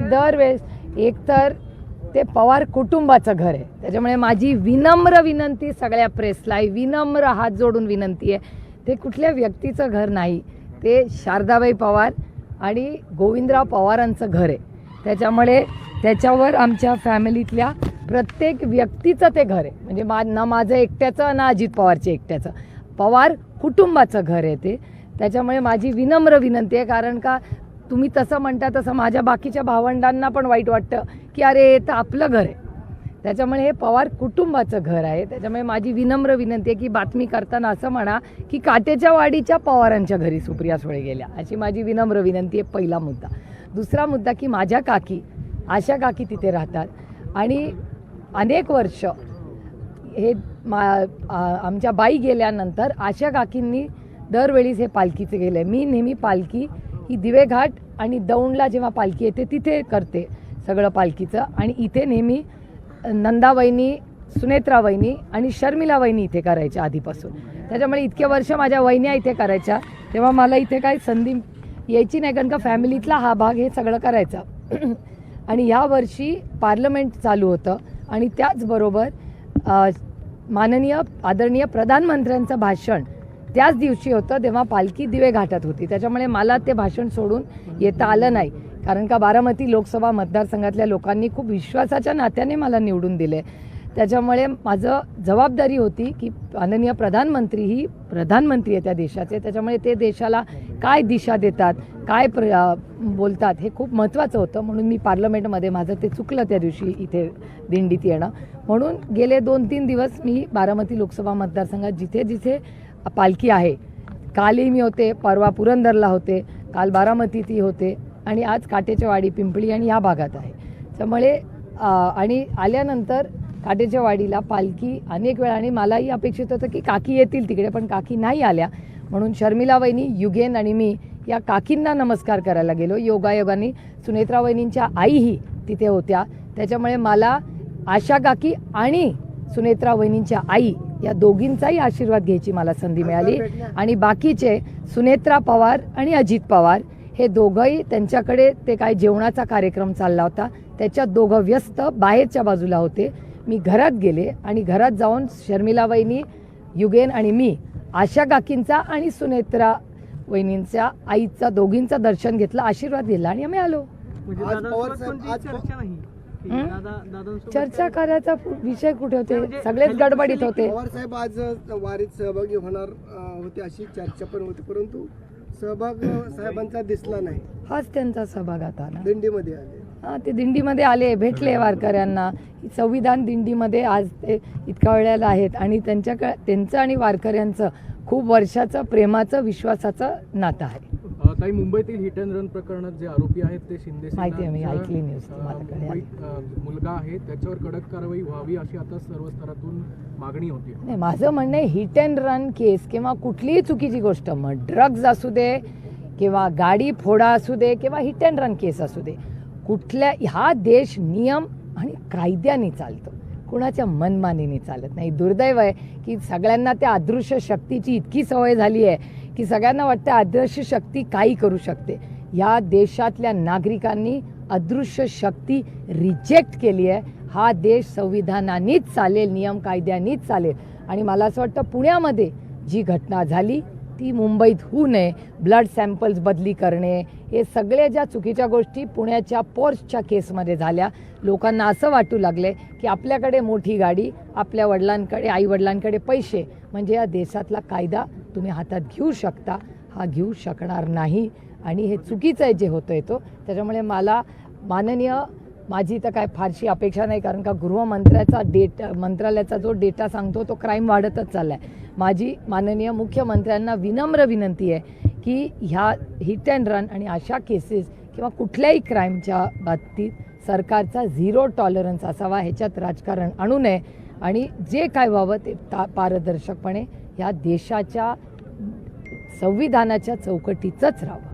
दरवेळेस एकतर ते पवार कुटुंबाचं घर आहे, त्याच्यामुळे माझी विनम्र विनंती सगळ्या प्रेसला, विनम्र हात जोडून विनंती आहे, ते कुठल्या व्यक्तीचं घर नाही, ते शारदाबाई पवार आणि गोविंदराव पवारांचं घर आहे. त्याच्यामुळे त्याच्यावर आमच्या फॅमिलीतल्या प्रत्येक व्यक्तीचं ते घर आहे. म्हणजे ना माझं एकट्याचं ना अजित पवारचं एकट्याचं, पवार कुटुंबाचं घर आहे ते. त्याच्यामुळे माझी विनम्र विनंती आहे, कारण का तुम्ही तसं म्हणता तसं माझ्या बाकीच्या भावंडांना पण वाईट वाटतं की अरे हे तर आपलं घर आहे. त्याच्यामुळे हे पवार कुटुंबाचं घर आहे. त्याच्यामुळे माझी विनम्र विनंती आहे की बातमी करताना असं म्हणा की काटेच्या वाडीच्या पवारांच्या घरी सुप्रिया सुळे गेल्या, अशी माझी विनम्र विनंती आहे. पहिला मुद्दा. दुसरा मुद्दा की माझ्या काकी आशा काकी तिथे राहतात आणि अनेक वर्ष हे आमच्या बाई गेल्यानंतर आशा काकींनी दरवेळीच हे पालखीचे गेले. मी नेहमी पालखी ही दिवेघाट आणि दौंडला जेव्हा पालखी येते तिथे करते सगळं पालखीचं, आणि इथे नेहमी नंदावहिनी, सुनेत्रा वहिनी आणि शर्मिला वहिनी इथे करायच्या आधीपासून. त्याच्यामुळे इतके वर्ष माझ्या वहिन्या इथे करायच्या, तेव्हा मला इथे काही संधी यायची नाही, कारण का फॅमिलीतला हा भाग हे सगळं करायचा. आणि ह्या वर्षी पार्लमेंट चालू होतं आणि त्याचबरोबर माननीय आदरणीय प्रधानमंत्र्यांचं भाषण त्याच दिवशी होतं, तेव्हा पालखी दिवे घाटात होती. त्याच्यामुळे मला ते भाषण सोडून येता आलं नाही, कारण का बारामती लोकसभा मतदारसंघातल्या लोकांनी खूप विश्वासाच्या नात्याने मला निवडून दिले. त्याच्यामुळे माझं जबाबदारी होती की माननीय प्रधानमंत्री ही प्रधानमंत्री आहे त्या देशाचे, त्याच्यामुळे ते देशाला काय दिशा देतात, काय बोलतात हे खूप महत्त्वाचं होतं. म्हणून मी पार्लमेंटमध्ये माझं ते चुकलं त्या दिवशी इथे दिंडीत येणं. म्हणून गेले 2-3 दिवस मी बारामती लोकसभा मतदारसंघात जिथे जिथे पालखी आहे, कालही मी होते, परवा पुरंदरला होते, काल बारामतीतही होते आणि आज काटेच्या वाडी, पिंपळी आणि या भागात आहे. त्यामुळे आणि आल्यानंतर काटेच्या वाडीला पालखी अनेक वेळा, आणि मलाही अपेक्षित होतं की काकी येतील तिकडे, पण काकी नाही आल्या. म्हणून शर्मिला वहिनी, युगेन आणि मी या काकींना नमस्कार करायला गेलो. योगायोगाने सुनेत्रा वहिनींच्या आईही तिथे होत्या. त्याच्यामुळे मला आशा काकी आणि सुनेत्रा वहिनींच्या आई या दोघींचाही आशीर्वाद घ्यायची मला संधी मिळाली. आणि बाकीचे सुनेत्रा पवार आणि अजित पवार हे दोघंही, त्यांच्याकडे ते काय जेवणाचा कार्यक्रम चालला होता, त्याच्यात दोघं व्यस्त बाहेरच्या बाजूला होते. मी घरात गेले आणि घरात जाऊन शर्मिला वहिनी, युगेन आणि मी आशा काकींचा आणि सुनेत्रा वहिनींच्या आईचा दोघींचा दर्शन घेतलं, आशीर्वाद दिला आणि आम्ही आलो. चर्चा करायचा विषय कुठे होते, सगळेच गडबडीत होते. पवार साहेब आज वारीत सहभागी होणार होते अशी चर्चा पण होती, परंतु सहभाग साहेबांचा दिसला नाही. हाच त्यांचा सहभाग आता ना दिंडीमध्ये आले. हां, ते दिंडीमध्ये आले, भेटले वारकऱ्यांना. संविधान दिंडीमध्ये आज ते इतक्या वेळेला आहेत आणि त्यांचं आणि वारकऱ्यांचं खूप वर्षाचं प्रेमाचं, विश्वासाचं नातं आहे. ताई, मुंबईतील हिट अँड रन प्रकरणात जे आरोपी आहेत ते शिंदे माहिती आहे, मी ऐकली न्यूज, तुम्हाला मुलगा आहे, त्याच्यावर कडक कारवाई व्हावी अशी आता सर्व स्तरातून मागणी होती. नाही, माझं म्हणणं आहे हिट अँड रन केस किंवा कुठलीही चुकीची गोष्ट, मग ड्रग्ज असू दे किंवा गाडी फोडा असू दे किंवा हिट अँड रन केस असू दे, कुठल्या हा देश नियम आणि कायद्याने चालतो, कुणाच्या मनमानीने चालत नाही. दुर्दैव आहे की सगळ्यांना त्या अदृश्य शक्तीची इतकी सवय झाली आहे की सगळ्यांना वाटतं अदृश्य शक्ती काही करू शकते. या देशातल्या नागरिकांनी अदृश्य शक्ती रिजेक्ट केली आहे. हा देश संविधानानेच चालेल, नियम कायद्यानेच चालेल. आणि मला असं वाटतं पुण्यामध्ये जी घटना झाली ती मुंबईत होऊ नये. ब्लड सॅम्पल्स बदली करणे, हे सगळे ज्या चुकीच्या गोष्टी पुण्याच्या पोर्सच्या केसमध्ये झाल्या, लोकांना असं वाटू लागले की आपल्याकडे मोठी गाडी, आपल्या वडिलांकडे, आईवडिलांकडे पैसे, म्हणजे या देशातला कायदा तुम्ही हातात घेऊ शकता. हा घेऊ शकणार नाही आणि हे चुकीचं आहे जे होतं आहे तो. त्याच्यामुळे मला माझी तर काय फारशी अपेक्षा नाही, कारण का मंत्रालयाचा जो डेटा सांगतो तो क्राईम वाढतच चालला आहे. माझी माननीय मुख्यमंत्र्यांना विनम्र विनंती आहे की ह्या हिट अँड रन आणि अशा केसेस किंवा कुठल्याही क्राईमच्या बाबतीत सरकारचा 0 टॉलरन्स असावा. ह्याच्यात राजकारण आणू नये आणि जे काय व्हावं ते पारदर्शकपणे ह्या देशाच्या संविधानाच्या चौकटीतच राहावं.